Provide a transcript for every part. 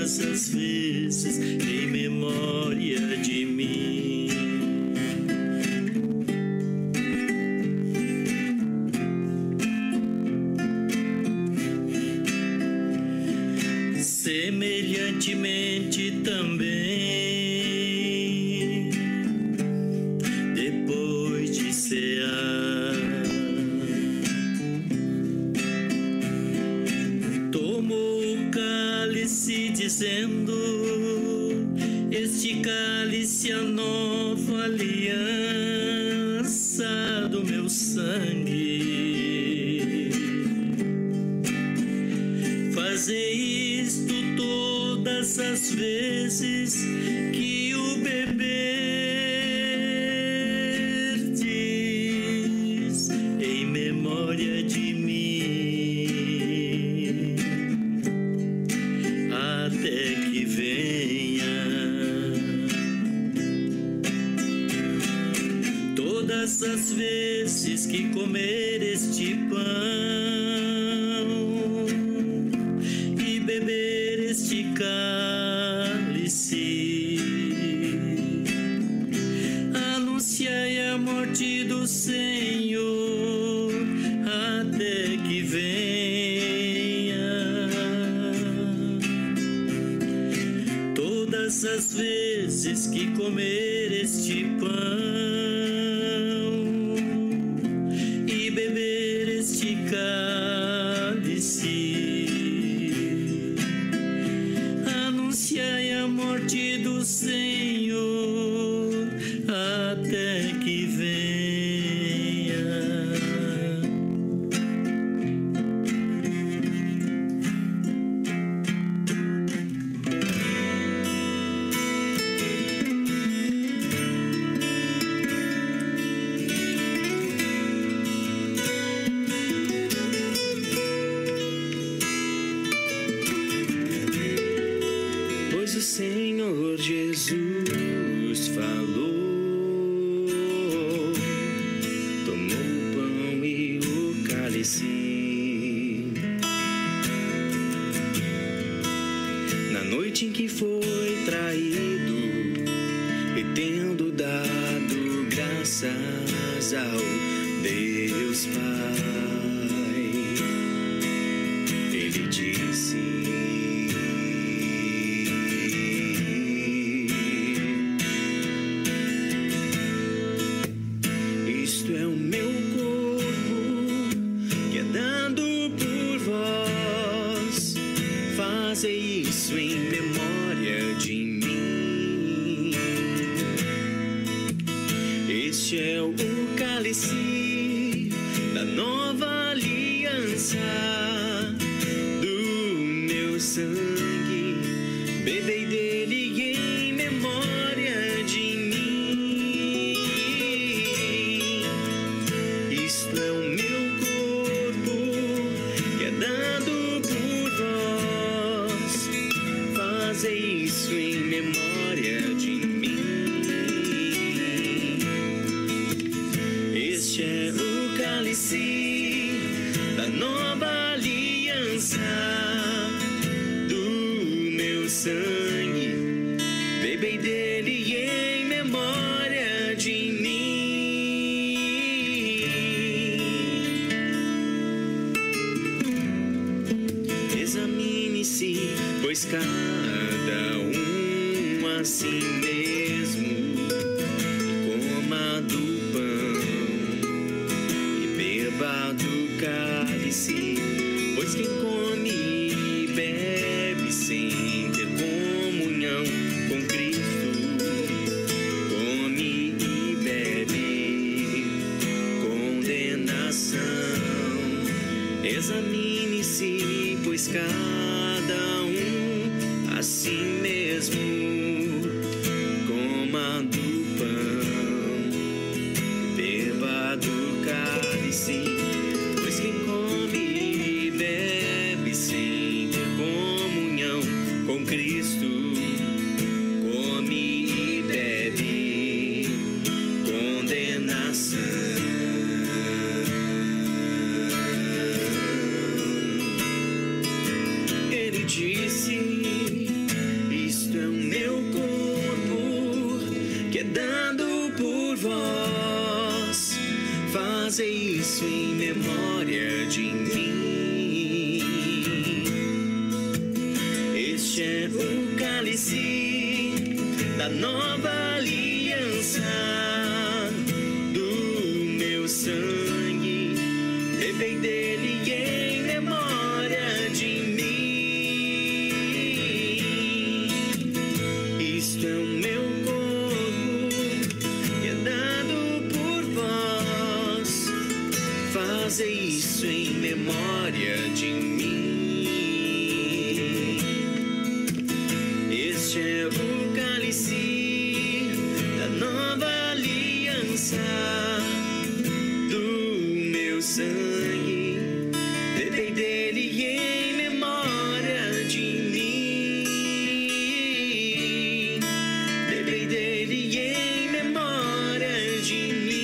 todas as vezes em memória de mim. Semelhantemente também, depois de cear, tomou o cálice dizendo: este cálice é a nova aliança do meu sangue. Fazei isto todas as vezes que o beberdes, em memória de mim, até que venha. Todas as vezes que comer este pão e beber este cálice, anunciai a morte do Senhor até que venha. Todas as vezes que comer este pão e beber este cálice, anunciai a morte do Senhor até que venha. Pois o Senhor Jesus falou, tomou o pão e o cálice, na noite em que foi traído, e tendo dado graças ao Deus Pai, ele disse: isto é o meu corpo, que é dado por vós. Fazei isso em memória de mim. Este é o cálice da nova aliança do meu sangue. Bebei dele em memória de mim. Isto é o meu corpo, que é dado por vós. Fazei isso em memória de mim. Este é o cálice da nova aliança do meu sangue. Bebei dele em memória de mim. Examine-se, pois cada um a si mesmo, e coma do pão e beba do cálice. Pois quem come e bebe sem ter comunhão com Cristo, come e bebe condenação. Examine-se, pois cada um a si mesmo, coma do pão, beba do cálice. Pois quem come e bebe sem ter comunhão com Cristo, come e bebe condenação. Ele disse: cálice da nova aliança, do meu sangue, bebei dele em memória de mim. Isto é o meu corpo, que é dado por vós, fazei isso em memória de mim. Este é o cálice da nova aliança, do meu sangue, bebei dele em memória de mim. Bebei dele em memória de mim.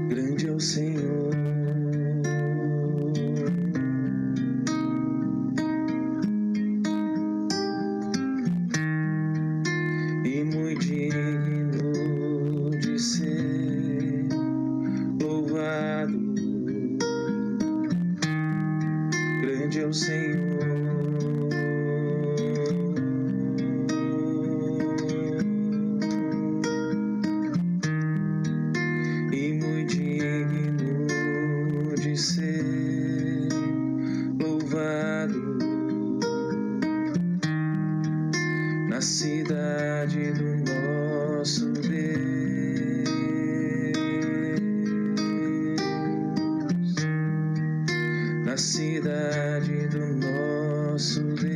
Grande é o Senhor, e muito digno de ser louvado. Grande é o Senhor, e muito digno de ser louvado. Na cidade do nosso Deus, na cidade do nosso Deus,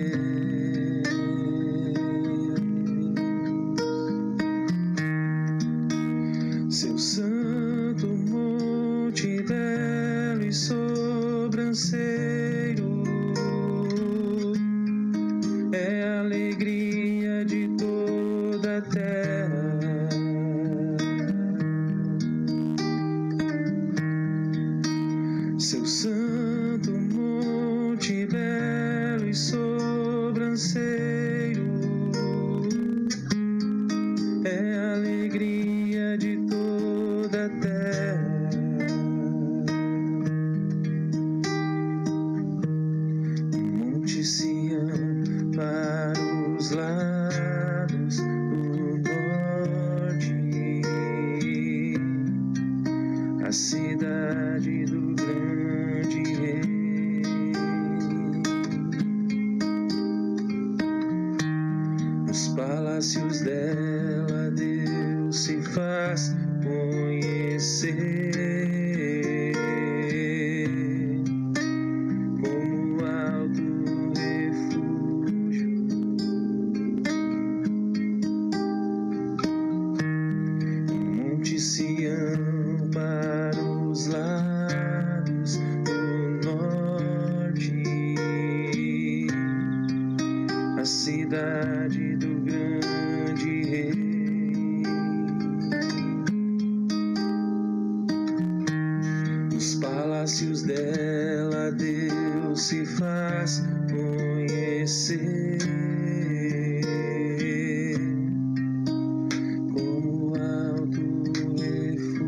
seu santo monte belo e sobranceiro é a alegria de toda a terra. Seu santo monte belo e sobranceiro é a alegria de toda a terra. Monte Sião para os lados do norte, a cidade do grande rei. Nos palácios dela Deus se faz conhecer, como alto refúgio. Monte Sião para os lados do norte, a cidade do grande rei. Nos palácios dela Deus se faz conhecer, como alto refúgio.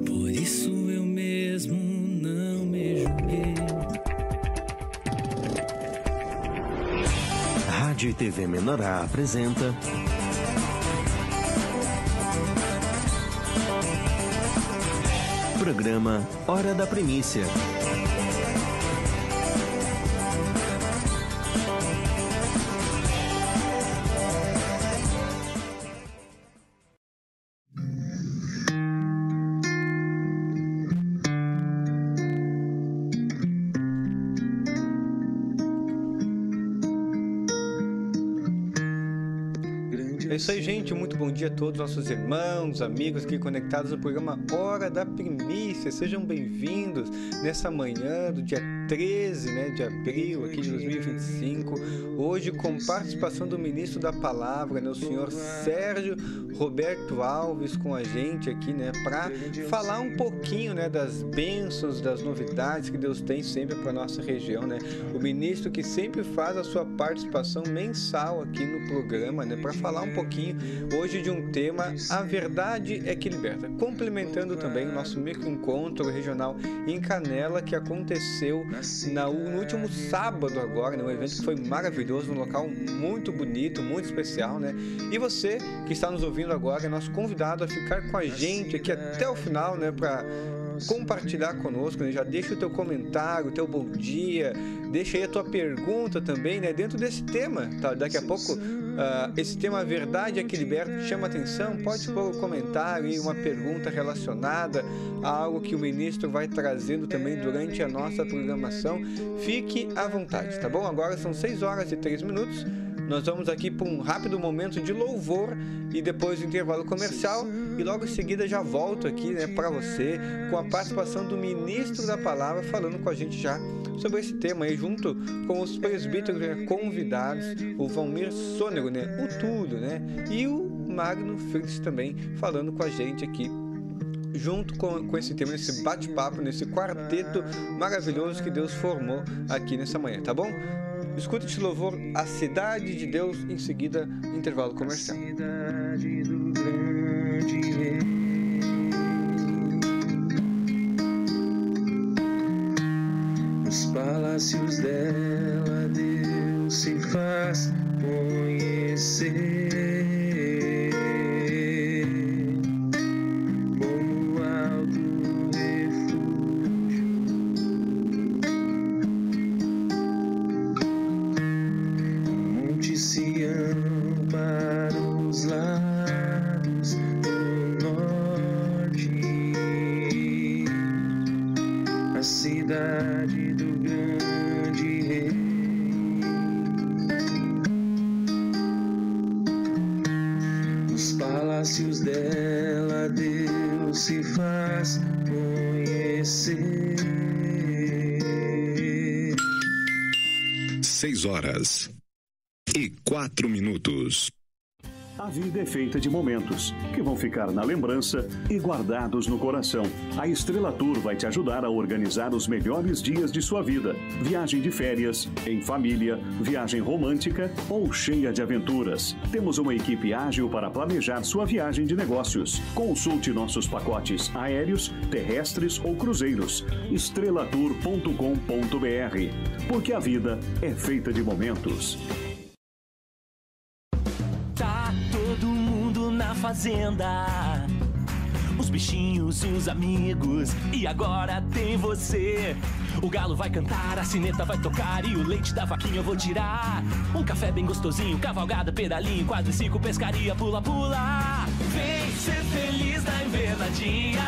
Por isso eu mesmo não me julguei. Rádio e TV Menorá apresenta programa Hora da Primícia. É isso aí, gente. Muito bom dia a todos nossos irmãos, amigos aqui conectados no programa Hora da Primícia. Sejam bem-vindos nessa manhã do dia 13, de abril aqui de 2025. Hoje com participação do ministro da Palavra, o senhor Sérgio Roberto Alves, com a gente aqui, para falar um pouquinho, das bênçãos, das novidades que Deus tem sempre para nossa região, O ministro que sempre faz a sua participação mensal aqui no programa, para falar um pouquinho hoje de um tema, a verdade é que liberta, complementando também o nosso microencontro regional em Canela, que aconteceu no último sábado agora, um evento que foi maravilhoso, um local muito bonito, muito especial, E você que está nos ouvindo agora é nosso convidado a ficar com a gente aqui até o final, para compartilhar conosco, Já deixa o teu comentário, o teu bom dia, deixa aí a tua pergunta também, dentro desse tema, tá? Daqui a pouco, esse tema, a verdade é que liberta, chama atenção, pode pôr um comentário e uma pergunta relacionada a algo que o ministro vai trazendo também durante a nossa programação. Fique à vontade, tá bom? Agora são 6h03. Nós vamos aqui para um rápido momento de louvor e depois do intervalo comercial, e logo em seguida já volto aqui, para você, com a participação do ministro da Palavra, falando com a gente já sobre esse tema aí, junto com os presbíteros convidados, o Valmir Sônego, o Túlio, e o Magno Fritz também, falando com a gente aqui, junto com esse tema, nesse bate-papo, nesse quarteto maravilhoso que Deus formou aqui nessa manhã, tá bom? Escuta esse louvor, A Cidade de Deus, em seguida, intervalo comercial. A cidade do grande rei, nos palácios dela Deus se faz conhecer. Dela Deus se faz conhecer. 6h04. A vida é feita de momentos que vão ficar na lembrança e guardados no coração. A Estrela Tour vai te ajudar a organizar os melhores dias de sua vida. Viagem de férias, em família, viagem romântica ou cheia de aventuras. Temos uma equipe ágil para planejar sua viagem de negócios. Consulte nossos pacotes aéreos, terrestres ou cruzeiros. estrelatour.com.br. Porque a vida é feita de momentos. Na fazenda, os bichinhos e os amigos, e agora tem você. O galo vai cantar, a sineta vai tocar e o leite da vaquinha eu vou tirar. Um café bem gostosinho, cavalgada, pedalinho, quadriciclo, pescaria, pula, pula. Vem ser feliz na invernadinha,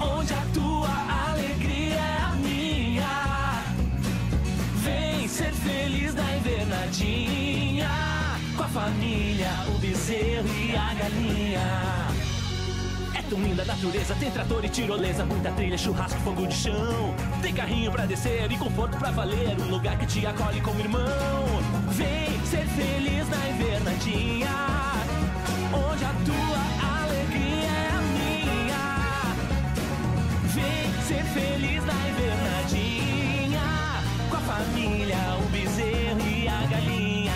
onde a tua alegria é a minha. Vem ser feliz na invernadinha, com a família, o bezerro e a galinha. É tão linda a natureza, tem trator e tirolesa, muita trilha, churrasco, fogo de chão. Tem carrinho pra descer e conforto pra valer, um lugar que te acolhe como irmão. Vem ser feliz na invernadinha, onde a tua alegria é a minha. Vem ser feliz na invernadinha, com a família, o bezerro e a galinha.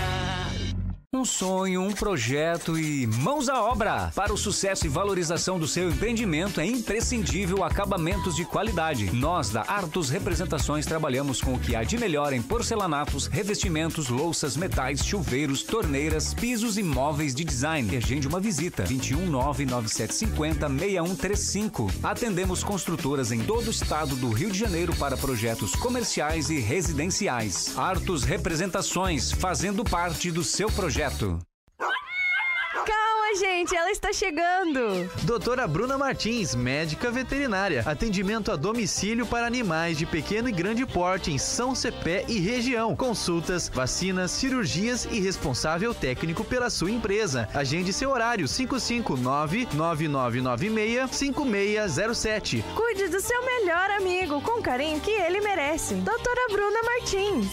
Um sonho, um projeto e mãos à obra! Para o sucesso e valorização do seu empreendimento é imprescindível acabamentos de qualidade. Nós, da Artus Representações, trabalhamos com o que há de melhor em porcelanatos, revestimentos, louças, metais, chuveiros, torneiras, pisos e móveis de design. Agende uma visita. 21997506135. Atendemos construtoras em todo o estado do Rio de Janeiro para projetos comerciais e residenciais. Artus Representações, fazendo parte do seu projeto. Calma, gente, ela está chegando. Doutora Bruna Martins, médica veterinária. Atendimento a domicílio para animais de pequeno e grande porte em São Cepé e região. Consultas, vacinas, cirurgias e responsável técnico pela sua empresa. Agende seu horário 559-9996-5607. Cuide do seu melhor amigo com o carinho que ele merece. Doutora Bruna Martins.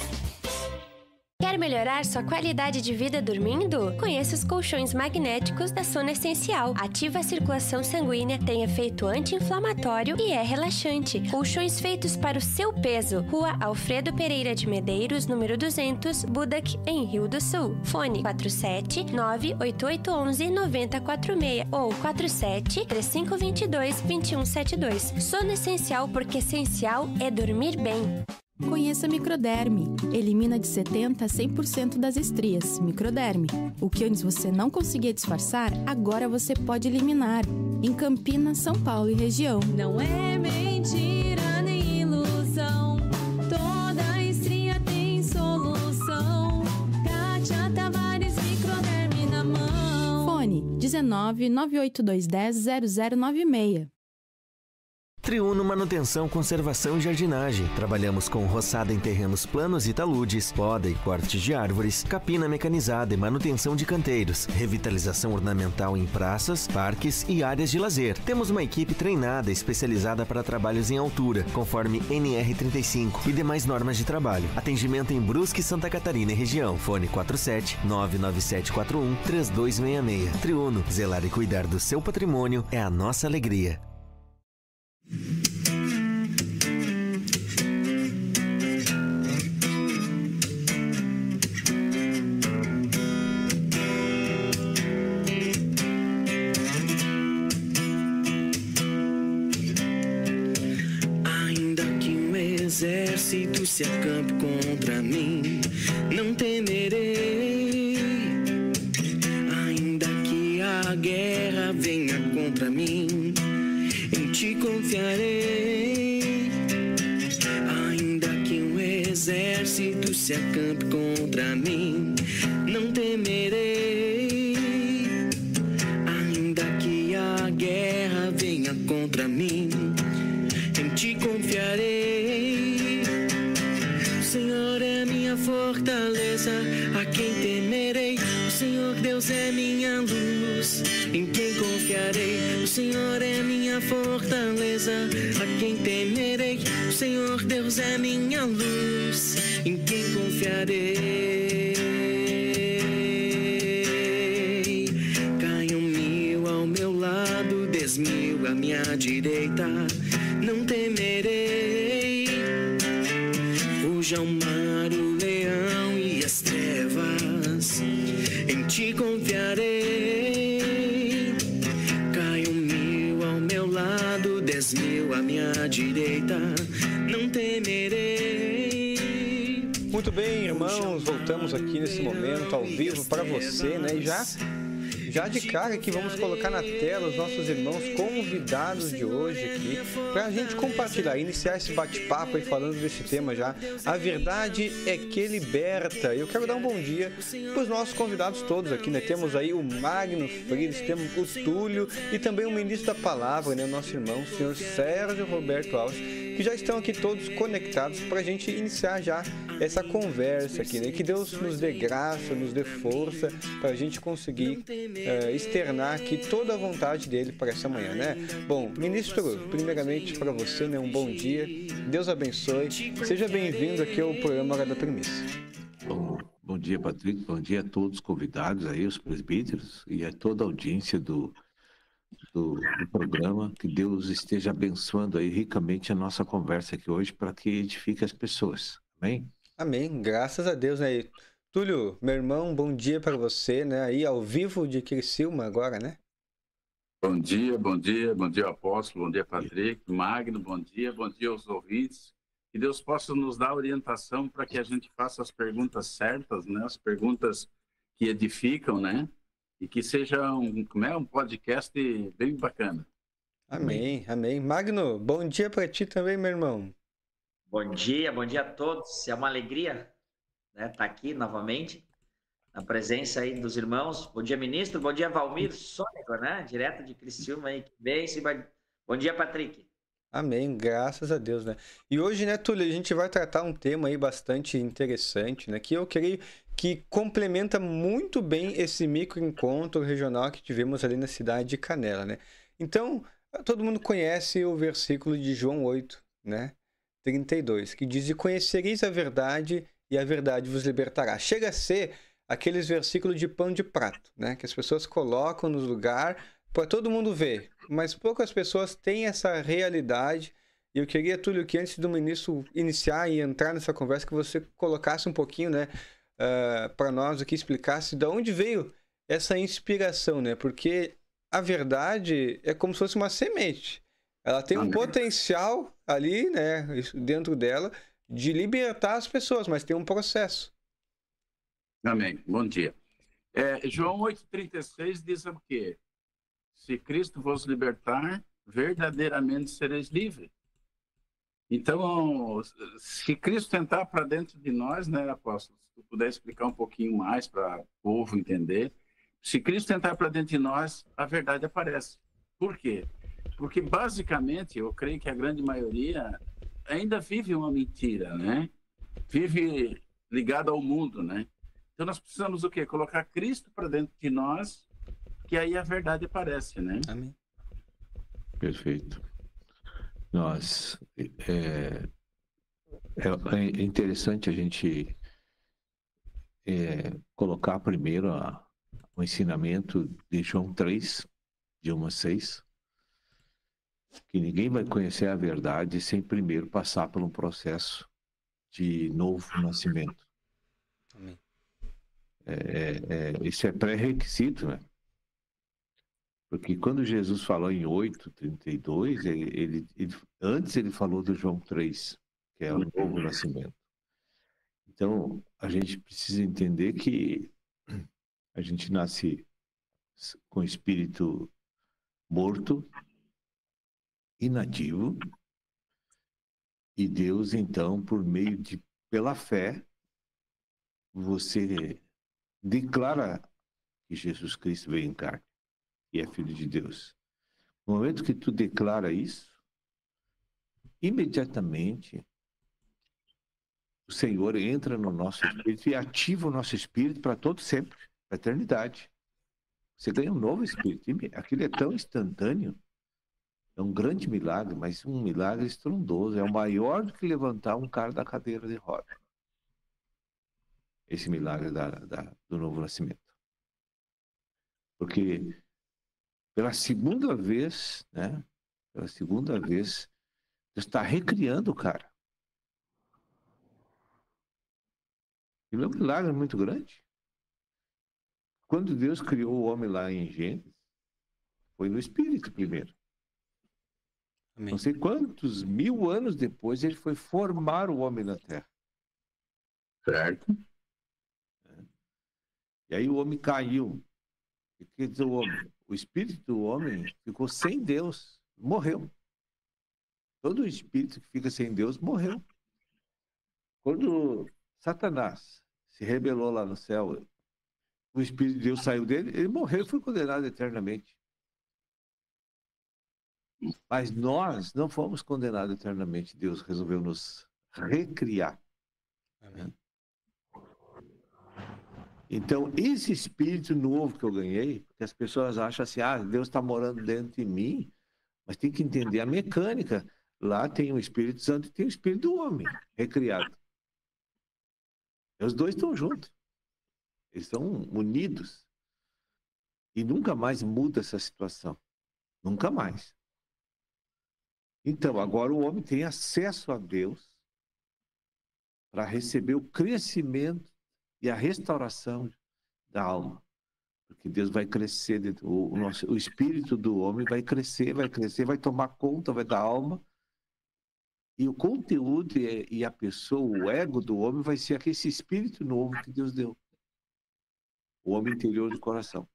Quer melhorar sua qualidade de vida dormindo? Conheça os colchões magnéticos da Sono Essencial. Ativa a circulação sanguínea, tem efeito anti-inflamatório e é relaxante. Colchões feitos para o seu peso. Rua Alfredo Pereira de Medeiros, número 200, Budak, em Rio do Sul. Fone 47-98811-9046 ou 47-3522-2172. Sono Essencial, porque essencial é dormir bem. Conheça Microderme. Elimina de 70% a 100% das estrias. Microderme. O que antes você não conseguia disfarçar, agora você pode eliminar. Em Campinas, São Paulo e região. Não é mentira nem ilusão. Toda estria tem solução. Kátia Tavares, Microderme na mão. Fone 19-98210-0096. Triuno Manutenção, Conservação e Jardinagem. Trabalhamos com roçada em terrenos planos e taludes, poda e corte de árvores, capina mecanizada e manutenção de canteiros, revitalização ornamental em praças, parques e áreas de lazer. Temos uma equipe treinada especializada para trabalhos em altura, conforme NR35 e demais normas de trabalho. Atendimento em Brusque, Santa Catarina e região. Fone 47-99741-3266. Triuno, zelar e cuidar do seu patrimônio é a nossa alegria. Ainda que um exército se acampe contra mim, não temerei. Ainda que a guerra venha contra mim, em ti confiarei. Ainda que um exército se acampe contra mim, não temerei. Ainda que a guerra venha contra mim, em ti confiarei. O Senhor é minha fortaleza, a quem temerei. O Senhor Deus é minha luz, em quem confiarei. O Senhor é minha fortaleza, a quem temerei. O Senhor Deus é minha luz, em quem confiarei. Caiam 1000 ao meu lado, 10.000 à minha direita, não temerei. Fuja o mar, o leão e as trevas, em ti confiarei. Caiam 1000 ao meu lado, 10.000 à minha direita, não temerei. Muito bem, irmãos, voltamos aqui nesse momento ao vivo para você, né? E já de cara aqui vamos colocar na tela os nossos irmãos convidados de hoje aqui, para a gente compartilhar, iniciar esse bate-papo aí falando desse tema já. A verdade é que liberta. Eu quero dar um bom dia para os nossos convidados todos aqui, né? Temos aí o Magno Frides, temos o Túlio e também o ministro da palavra, né? O nosso irmão, o senhor Sérgio Roberto Alves, que já estão aqui todos conectados para a gente iniciar já essa conversa aqui, né? Que Deus nos dê graça, nos dê força para a gente conseguir externar aqui toda a vontade dele para essa manhã, né? Bom, ministro, primeiramente para você, né? Um bom dia, Deus abençoe, seja bem-vindo aqui ao programa Hora da Premissa. Bom dia, Patrick, bom dia a todos os convidados aí, os presbíteros e a toda a audiência do programa. Que Deus esteja abençoando aí ricamente a nossa conversa aqui hoje para que edifique as pessoas. Amém? Amém, graças a Deus, né? Túlio, meu irmão, bom dia para você, né? Aí ao vivo de Criciúma agora, né? Bom dia, apóstolo, bom dia, Patrick, Magno, bom dia aos ouvintes. Que Deus possa nos dar orientação para que a gente faça as perguntas certas, né? As perguntas que edificam, né? E que seja um podcast bem bacana. Amém, amém. Magno, bom dia para ti também, meu irmão. Bom dia a todos. É uma alegria, né, estar aqui novamente. na presença aí dos irmãos. Bom dia, ministro. Bom dia, Valmir Sônego, né? Direto de Criciúma aí. Que bênção. Bom dia, Patrick. Amém, graças a Deus, né? E hoje, né, Túlio, a gente vai tratar um tema aí bastante interessante, né? Que eu creio que complementa muito bem esse microencontro regional que tivemos ali na cidade de Canela, né? Então, todo mundo conhece o versículo de João 8, né? 32, que diz: "E conhecereis a verdade, e a verdade vos libertará." Chega a ser aqueles versículos de pano de prato, né? Que as pessoas colocam no lugar para todo mundo ver, mas poucas pessoas têm essa realidade. E eu queria, Túlio, que antes do ministro iniciar e entrar nessa conversa, que você colocasse um pouquinho, né, para nós aqui, explicasse de onde veio essa inspiração, né? Porque a verdade é como se fosse uma semente. Ela tem um potencial ali, né, dentro dela, de libertar as pessoas, mas tem um processo. Amém. Bom dia. João 8,36 diz o quê? Se Cristo vos libertar, verdadeiramente sereis livres. Então, se Cristo entrar para dentro de nós, né, apóstolo, se tu puder explicar um pouquinho mais para o povo entender, se Cristo entrar para dentro de nós, a verdade aparece. Por quê? Porque, basicamente, eu creio que a grande maioria ainda vive uma mentira, né? Vive ligada ao mundo, né? Então, nós precisamos o quê? Colocar Cristo para dentro de nós, que aí a verdade aparece, né? Amém. Perfeito. É interessante a gente colocar primeiro o ensinamento de João 3, de 1 a 6, que ninguém vai conhecer a verdade sem primeiro passar por um processo de novo nascimento. Amém. Isso é pré-requisito, né? Porque quando Jesus falou em 8:32, antes ele falou do João 3, que é o novo nascimento. Então, a gente precisa entender que a gente nasce com espírito morto, inativo, e Deus, então, pela fé, você declara que Jesus Cristo veio em carne e é filho de Deus. No momento que tu declara isso, imediatamente o Senhor entra no nosso espírito e ativa o nosso espírito para todo sempre, para a eternidade. Você ganha um novo espírito. Aquilo é tão instantâneo. É um grande milagre, mas um milagre estrondoso. É o maior do que levantar um cara da cadeira de roda. Esse milagre do novo nascimento. Porque pela segunda vez, né? Pela segunda vez, Deus está recriando o cara. E é um milagre muito grande. Quando Deus criou o homem lá em Gênesis, foi no Espírito primeiro. Amém. Não sei quantos 1000 anos depois ele foi formar o homem na terra. Certo. E aí o homem caiu. O que quer dizer o homem? O espírito do homem ficou sem Deus, morreu. Todo espírito que fica sem Deus morreu. Quando Satanás se rebelou lá no céu, o Espírito de Deus saiu dele, ele morreu e foi condenado eternamente. Mas nós não fomos condenados eternamente. Deus resolveu nos recriar. Amém. Então, esse espírito novo que eu ganhei, porque as pessoas acham assim, Deus está morando dentro de mim, mas tem que entender a mecânica. Lá tem o Espírito Santo e tem o Espírito do homem, recriado. E os dois estão juntos. Eles estão unidos. E nunca mais muda essa situação. Nunca mais. Então, agora o homem tem acesso a Deus para receber o crescimento e a restauração da alma. Porque Deus vai crescer, o espírito do homem vai crescer, vai tomar conta, vai dar alma. E o conteúdo e a pessoa, o ego do homem vai ser esse espírito novo que Deus deu. O homem interior do coração.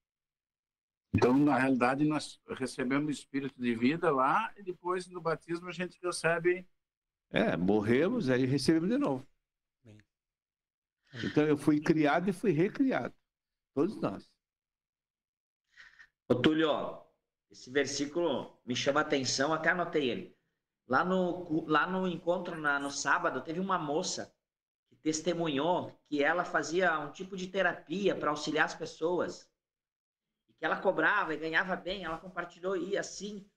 Então, na realidade, nós recebemos o espírito de vida lá e depois, no batismo, a gente recebe... morremos, aí recebemos de novo. Então, eu fui criado e fui recriado. Todos nós. Ô, Túlio, esse versículo me chama a atenção, até anotei ele. Lá no encontro, no sábado, teve uma moça que testemunhou que ela fazia um tipo de terapia para auxiliar as pessoas. E que ela cobrava e ganhava bem, ela compartilhou e assim.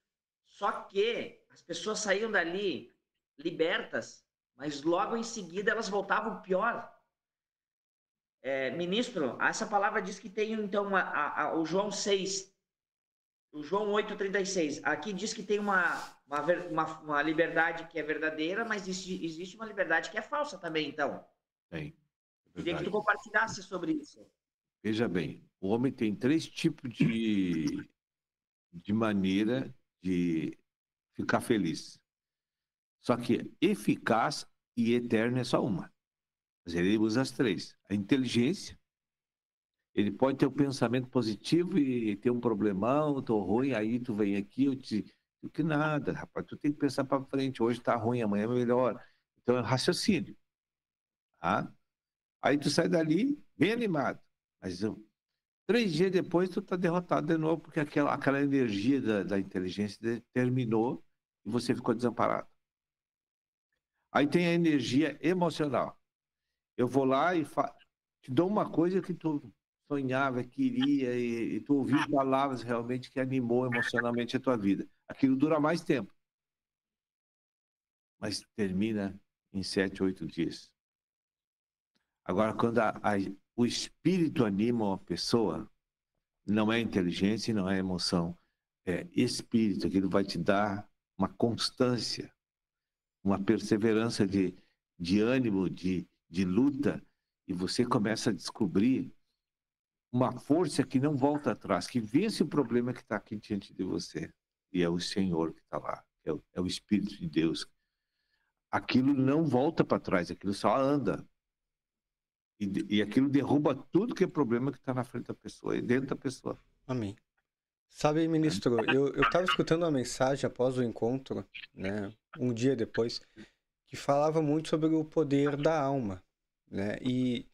Só que as pessoas saíam dali libertas, mas logo em seguida elas voltavam pior. Ministro, essa palavra diz que tem, então, o João 6, o João 8,36. Aqui diz que tem uma liberdade que é verdadeira, mas existe uma liberdade que é falsa também, então. Tem. Queria que tu compartilhasse sobre isso. Veja bem, o homem tem 3 tipos de maneira de ficar feliz. Só que eficaz e eterna é só uma. Mas ele usa as 3. A inteligência, ele pode ter um pensamento positivo e ter um problemão, tô ruim, aí tu vem aqui, eu te... Que nada, rapaz, tu tem que pensar para frente, hoje tá ruim, amanhã é melhor. Então é raciocínio. Tá? Aí tu sai dali bem animado. Mas 3 dias depois tu tá derrotado de novo, porque aquela energia da inteligência terminou e você ficou desamparado. Aí tem a energia emocional. Eu vou lá e te dou uma coisa que tu sonhava, queria, e tu ouviu palavras realmente que animou emocionalmente a tua vida. Aquilo dura mais tempo. Mas termina em 7, 8 dias. Agora, quando o espírito anima uma pessoa, não é inteligência e não é emoção. É espírito, aquilo vai te dar uma constância, uma perseverança de ânimo, de luta, e você começa a descobrir uma força que não volta atrás, que vence o problema que está aqui diante de você. E é o Senhor que está lá, é o Espírito de Deus. Aquilo não volta para trás, aquilo só anda. E aquilo derruba tudo que é problema que está na frente da pessoa, e dentro da pessoa. Amém. Sabe, ministro, eu estava escutando uma mensagem após o encontro, né, um dia depois, que falava muito sobre o poder da alma, né? E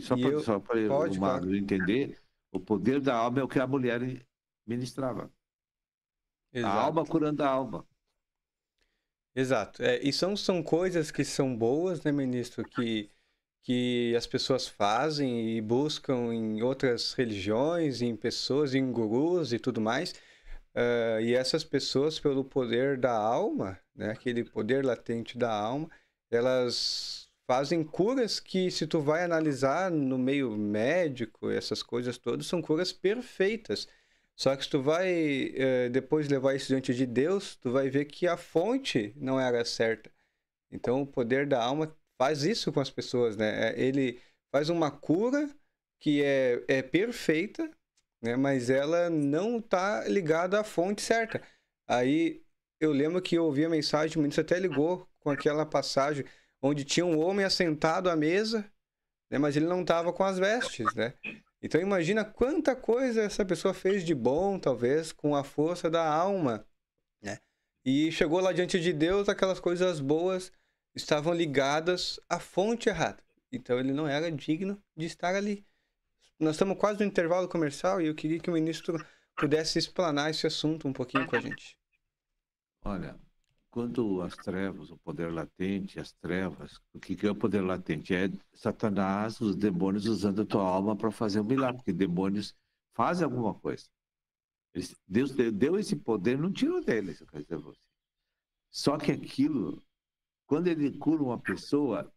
só para o Magno entender, o poder da alma é o que a mulher ministrava. Exato. A alma curando a alma. Exato. E são coisas que são boas, né, ministro, que as pessoas fazem e buscam em outras religiões, em pessoas, em gurus e tudo mais. E essas pessoas, pelo poder da alma, né, aquele poder latente da alma, elas fazem curas que, se tu vai analisar no meio médico, essas coisas todas, são curas perfeitas. Só que se tu vai depois levar isso diante de Deus, tu vai ver que a fonte não era certa. Então, o poder da alma faz isso com as pessoas, né? Ele faz uma cura que é perfeita, né? Mas ela não está ligada à fonte certa. Aí eu lembro que eu ouvi a mensagem, o ministro até ligou com aquela passagem onde tinha um homem assentado à mesa, né? Mas ele não estava com as vestes, né? Então imagina quanta coisa essa pessoa fez de bom, talvez, com a força da alma, né? E chegou lá diante de Deus, aquelas coisas boas estavam ligadas à fonte errada. Então ele não era digno de estar ali. Nós estamos quase no intervalo comercial e eu queria que o ministro pudesse explanar esse assunto um pouquinho com a gente. Olha, quando as trevas, o poder latente, as trevas, o que é o poder latente? É Satanás, os demônios usando a tua alma para fazer um milagre, porque demônios fazem alguma coisa. Deus deu esse poder, não tirou deles, eu quero dizer a você. Só que aquilo, quando ele cura uma pessoa,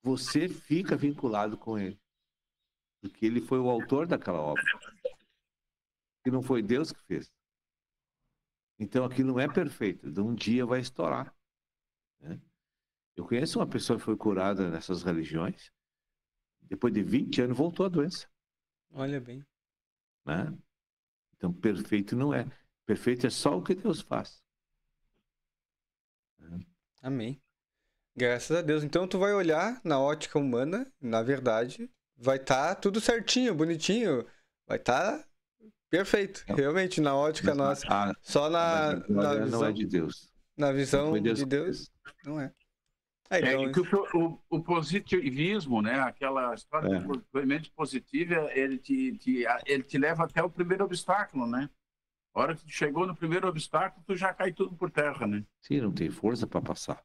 você fica vinculado com ele. Porque ele foi o autor daquela obra. E não foi Deus que fez. Então aquilo não é perfeito. De um dia vai estourar. Né? Eu conheço uma pessoa que foi curada nessas religiões. Depois de 20 anos voltou a doença. Olha bem. Né? Então perfeito não é. Perfeito é só o que Deus faz. Amém. Graças a Deus. Então tu vai olhar na ótica humana, na verdade, vai estar tudo certinho, bonitinho, vai estar perfeito. Realmente, na ótica nossa. Só na visão, não é de Deus. Na visão de Deus, não é. O positivismo, né? Aquela história do mente positiva, ele te leva até o primeiro obstáculo, né? A hora que tu chegou no primeiro obstáculo, tu já cai tudo por terra, né? Sim, não tem força para passar.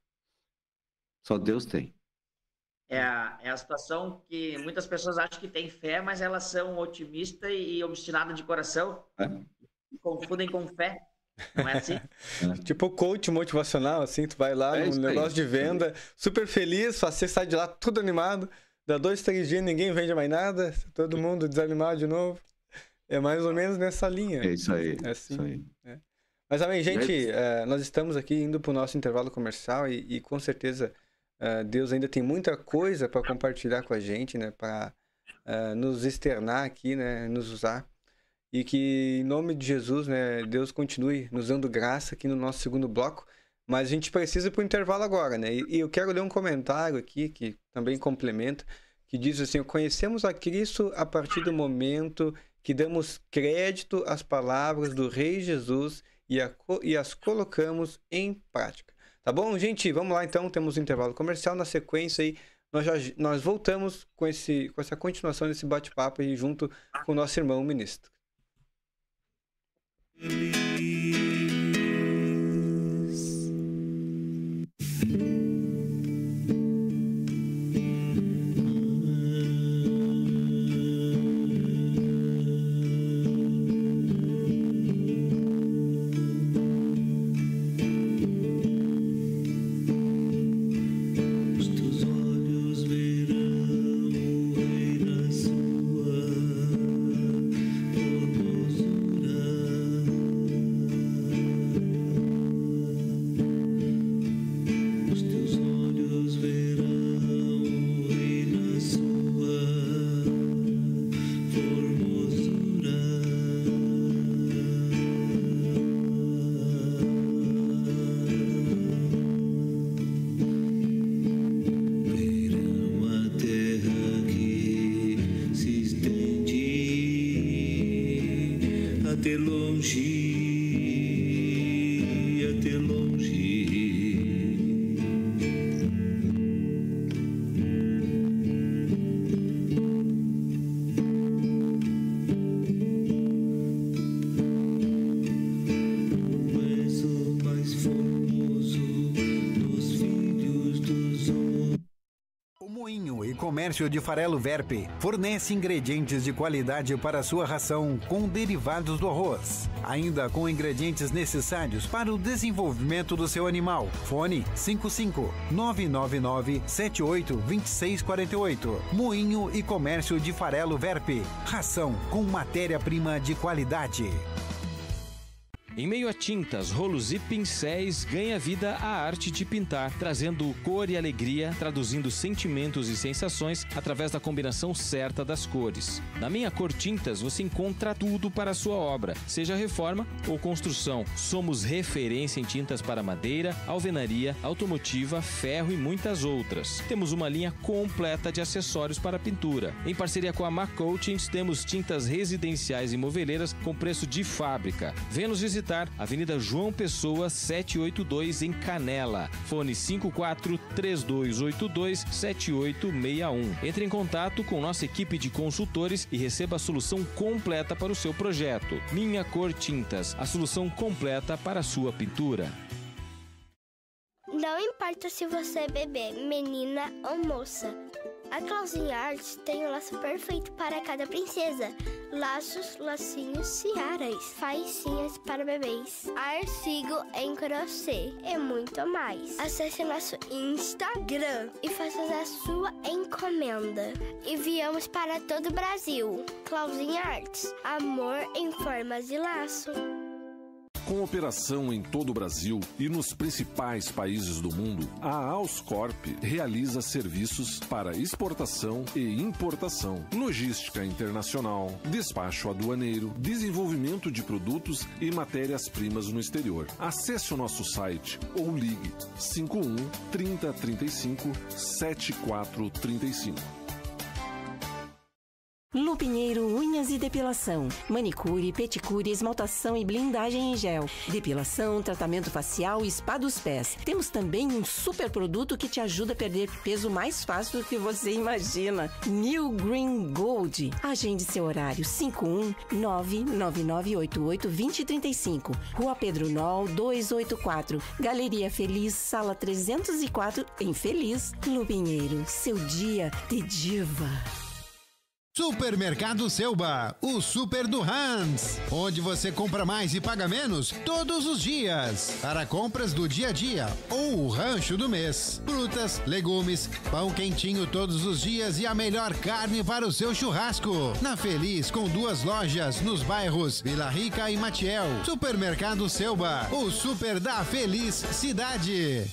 Só Deus tem. É a situação que muitas pessoas acham que têm fé, mas elas são otimistas e obstinadas de coração. Confundem com fé. Não é assim? Tipo coach motivacional, assim, tu vai lá no negócio de venda, super feliz, você sai de lá tudo animado, dá 2, 3 dias, ninguém vende mais nada, todo mundo desanimado de novo. É mais ou menos nessa linha. É isso aí. É assim. Isso aí. É. Mas também, gente, nós estamos aqui indo para o nosso intervalo comercial e com certeza Deus ainda tem muita coisa para compartilhar com a gente, né? Para nos externar aqui, né? Nos usar. E que, em nome de Jesus, né? Deus continue nos dando graça aqui no nosso segundo bloco. Mas a gente precisa ir para o intervalo agora, né? E eu quero ler um comentário aqui que também complementa, que diz assim: conhecemos a Cristo a partir do momento que damos crédito às palavras do Rei Jesus e as colocamos em prática. Tá bom, gente? Vamos lá, então. Temos um intervalo comercial. Na sequência, aí, nós voltamos com essa continuação desse bate-papo aí junto com o nosso irmão ministro. Comércio de Farelo Verpe fornece ingredientes de qualidade para sua ração com derivados do arroz, ainda com ingredientes necessários para o desenvolvimento do seu animal. Fone 55-999-78-2648. Moinho e Comércio de Farelo Verpe. Ração com matéria-prima de qualidade. Em meio a tintas, rolos e pincéis, ganha vida a arte de pintar, trazendo cor e alegria, traduzindo sentimentos e sensações através da combinação certa das cores. Na Minha Cor Tintas, você encontra tudo para a sua obra, seja reforma ou construção. Somos referência em tintas para madeira, alvenaria, automotiva, ferro e muitas outras. Temos uma linha completa de acessórios para pintura. Em parceria com a Mac Coatings, temos tintas residenciais e moveleiras com preço de fábrica. Venha nos visitar, Avenida João Pessoa, 782, em Canela. Fone 54-3282-7861. Entre em contato com nossa equipe de consultores e receba a solução completa para o seu projeto. Minha Cor Tintas, a solução completa para a sua pintura. Não importa se você é bebê, menina ou moça, a Clauzinha Arts tem o laço perfeito para cada princesa. Laços, lacinhos, tiaras, faixinhas para bebês, artigo em crochê e muito mais. Acesse nosso Instagram e faça a sua encomenda. Enviamos para todo o Brasil. Clauzinha Arts, amor em formas de laço. Com operação em todo o Brasil e nos principais países do mundo, a Auscorp realiza serviços para exportação e importação, logística internacional, despacho aduaneiro, desenvolvimento de produtos e matérias-primas no exterior. Acesse o nosso site ou ligue 51 3035 7435. Lupinheiro Unhas e Depilação. Manicure, pedicure, esmaltação e blindagem em gel. Depilação, tratamento facial e spa dos pés. Temos também um super produto que te ajuda a perder peso mais fácil do que você imagina. New Green Gold. Agende seu horário. 51999882035. Rua Pedro Nol, 284. Galeria Feliz, sala 304, em Feliz. Lupinheiro, seu dia de diva. Supermercado Selba, o super do Hans, onde você compra mais e paga menos todos os dias. Para compras do dia a dia ou o rancho do mês. Frutas, legumes, pão quentinho todos os dias e a melhor carne para o seu churrasco. Na Feliz, com 2 lojas nos bairros Vila Rica e Matiel. Supermercado Selba, o super da Feliz Cidade.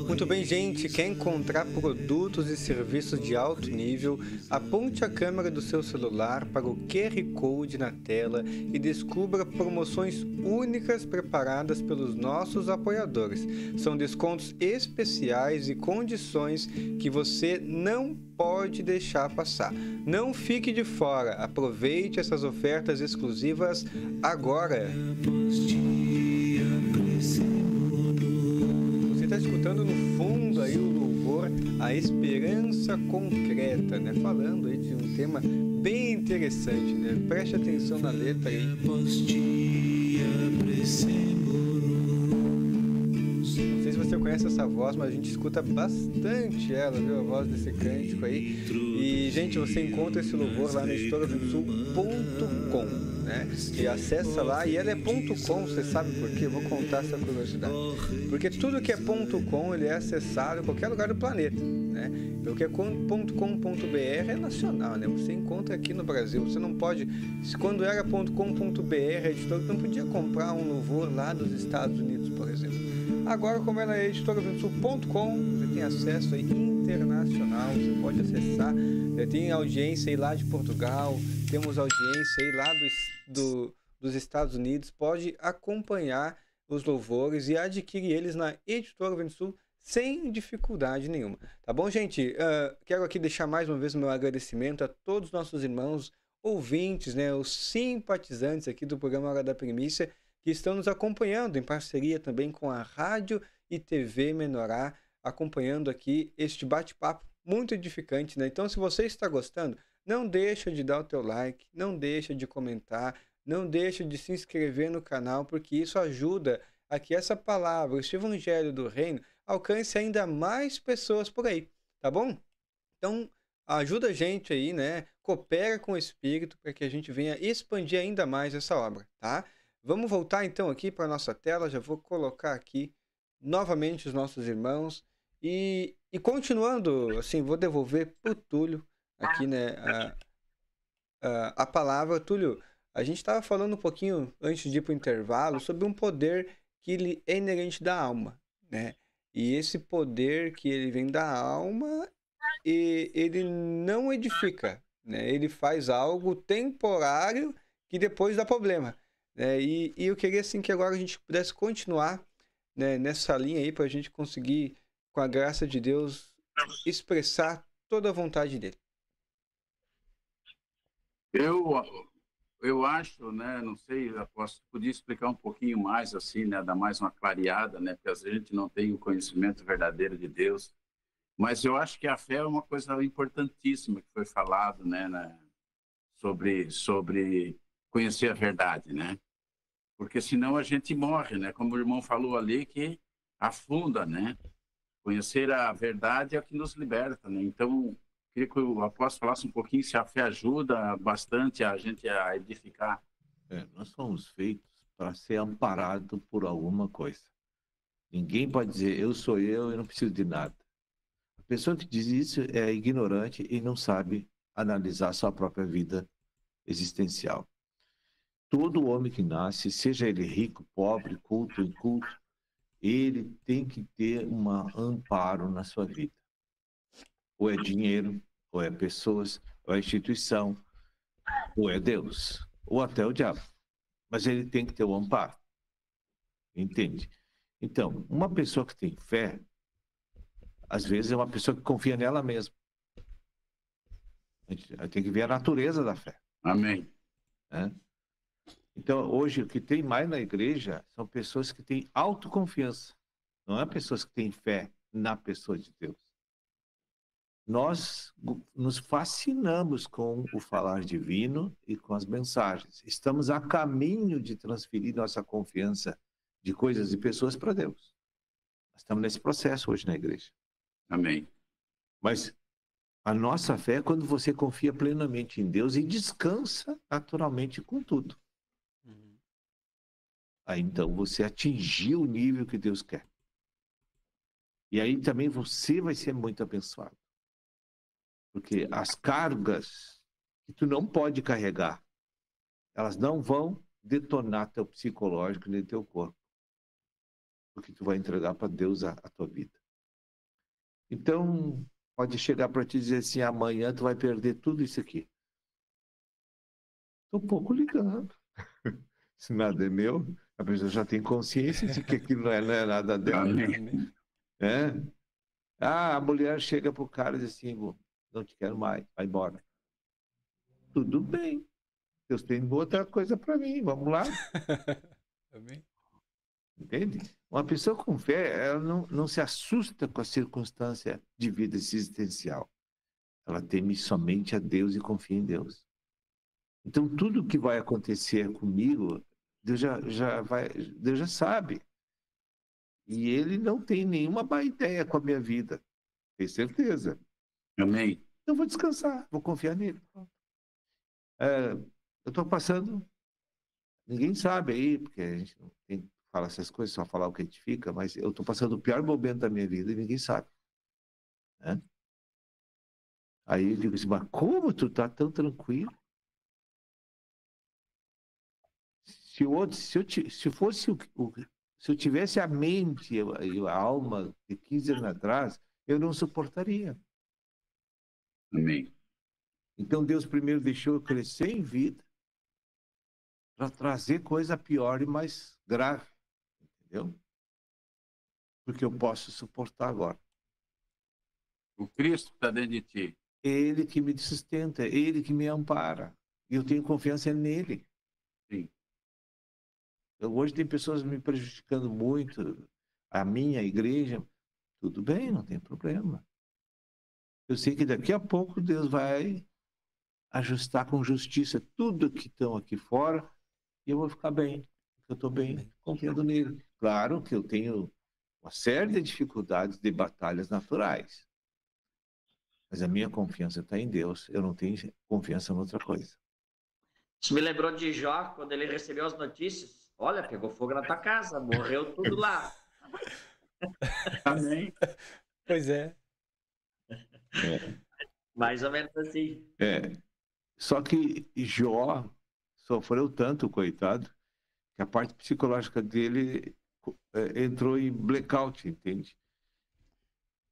Muito bem, gente, quer encontrar produtos e serviços de alto nível? Aponte a câmera do seu celular para o QR Code na tela e descubra promoções únicas preparadas pelos nossos apoiadores. São descontos especiais e condições que você não pode deixar passar. Não fique de fora, aproveite essas ofertas exclusivas agora. Você está escutando no fundo aí o louvor A Esperança Concreta, né? Falando aí de um tema bem interessante, né? Preste atenção na letra aí. Não sei se você conhece essa voz, mas a gente escuta bastante ela, viu? A voz desse cântico aí. E, gente, você encontra esse louvor lá no editoravensul.com, né? E acessa lá, e ela é .com, você sabe por quê? Eu vou contar essa curiosidade. Porque tudo que é .com, ele é acessado em qualquer lugar do planeta, né? O que é .com.br é nacional, né? Você encontra aqui no Brasil. Você não pode... Quando era .com.br, a editora não podia comprar um louvor lá dos Estados Unidos, por exemplo. Agora, como ela é editoravensul.com, você tem acesso aí internacional, você pode acessar. Tem audiência aí lá de Portugal, temos audiência aí lá dos Estados Unidos. Pode acompanhar os louvores e adquirir eles na Editora Vensul sem dificuldade nenhuma. Tá bom, gente? Quero aqui deixar mais uma vez o meu agradecimento a todos os nossos irmãos ouvintes, né, os simpatizantes aqui do programa Hora da Primícia, que estão nos acompanhando em parceria também com a Rádio e TV Menorá, acompanhando aqui este bate-papo muito edificante, né? Então, se você está gostando, não deixa de dar o teu like, não deixa de comentar, não deixa de se inscrever no canal, porque isso ajuda a que essa palavra, este evangelho do reino, alcance ainda mais pessoas por aí, tá bom? Então, ajuda a gente aí, né? Coopera com o Espírito para que a gente venha expandir ainda mais essa obra, tá? Vamos voltar então aqui para a nossa tela, já vou colocar aqui novamente os nossos irmãos e continuando, assim, vou devolver para o Túlio aqui, né, a palavra. Túlio, a gente estava falando um pouquinho antes de ir para o intervalo sobre um poder que ele é inerente da alma, né? E esse poder que ele vem da alma, ele não edifica, né? Ele faz algo temporário que depois dá problema. E eu queria assim que agora a gente pudesse continuar, né, nessa linha aí, para a gente conseguir, com a graça de Deus, expressar toda a vontade dele. Eu acho, né, não sei, podia explicar um pouquinho mais assim, né, dar mais uma clareada, né, porque às vezes a gente não tem o conhecimento verdadeiro de Deus, mas eu acho que a fé é uma coisa importantíssima que foi falado, né, sobre conhecer a verdade, né, porque senão a gente morre, né, como o irmão falou ali, que afunda, né, conhecer a verdade é o que nos liberta, né, então queria que o apóstolo falasse um pouquinho se a fé ajuda bastante a gente a edificar. Nós somos feitos para ser amparado por alguma coisa. Ninguém pode dizer, eu sou eu e não preciso de nada. A pessoa que diz isso é ignorante e não sabe analisar sua própria vida existencial. Todo homem que nasce, seja ele rico, pobre, culto, inculto, ele tem que ter um amparo na sua vida. Ou é dinheiro, ou é pessoas, ou é instituição, ou é Deus, ou até o diabo. Mas ele tem que ter o amparo. Entende? Então, uma pessoa que tem fé, às vezes é uma pessoa que confia nela mesma. A gente tem que ver a natureza da fé. Amém. Então, hoje, o que tem mais na igreja são pessoas que têm autoconfiança. Não é pessoas que têm fé na pessoa de Deus. Nós nos fascinamos com o falar divino e com as mensagens. Estamos a caminho de transferir nossa confiança de coisas e pessoas para Deus. Nós estamos nesse processo hoje na igreja. Amém. Mas a nossa fé é quando você confia plenamente em Deus e descansa naturalmente com tudo. Aí então você atingiu o nível que Deus quer. E aí também você vai ser muito abençoado. Porque as cargas que tu não pode carregar, elas não vão detonar teu psicológico nem teu corpo. Porque tu vai entregar para Deus a tua vida. Então, pode chegar para te dizer assim, amanhã tu vai perder tudo isso aqui. Estou um pouco ligando. Se nada é meu, a pessoa já tem consciência de que aquilo não é nada dela. A mulher chega pro cara e diz assim, não te quero mais, vai embora. Tudo bem. Deus tem outra coisa para mim, vamos lá. Amém. Entende? Uma pessoa com fé, ela não se assusta com a circunstância de vida existencial. Ela teme somente a Deus e confia em Deus. Então, tudo que vai acontecer comigo, Deus já sabe. E Ele não tem nenhuma má ideia com a minha vida. Tem certeza. Amém. Eu vou descansar, vou confiar nele. Eu estou passando, ninguém sabe aí, porque a gente não tem que falar essas coisas, só falar o que edifica, mas eu estou passando o pior momento da minha vida e ninguém sabe. Aí eu digo assim, mas como tu está tão tranquilo? Se eu tivesse a mente e a alma de 15 anos atrás, eu não suportaria. Amém. Então Deus primeiro deixou eu crescer em vida para trazer coisa pior e mais grave. Entendeu? Porque eu posso suportar agora. O Cristo está dentro de ti. Ele que me sustenta, Ele que me ampara. E eu tenho confiança nele. Sim. Hoje tem pessoas me prejudicando muito, a minha igreja. Tudo bem, não tem problema. Eu sei que daqui a pouco Deus vai ajustar com justiça tudo que estão aqui fora e eu vou ficar bem. Eu estou bem, confiando nele. Claro que eu tenho uma série de dificuldades de batalhas naturais. Mas a minha confiança está em Deus. Eu não tenho confiança em outra coisa. Isso me lembrou de Jó, quando ele recebeu as notícias. Olha, pegou fogo na tua casa, morreu tudo lá. Amém. Pois é. Mais ou menos assim. Só que Jó sofreu tanto, coitado, que a parte psicológica dele entrou em blackout, entende?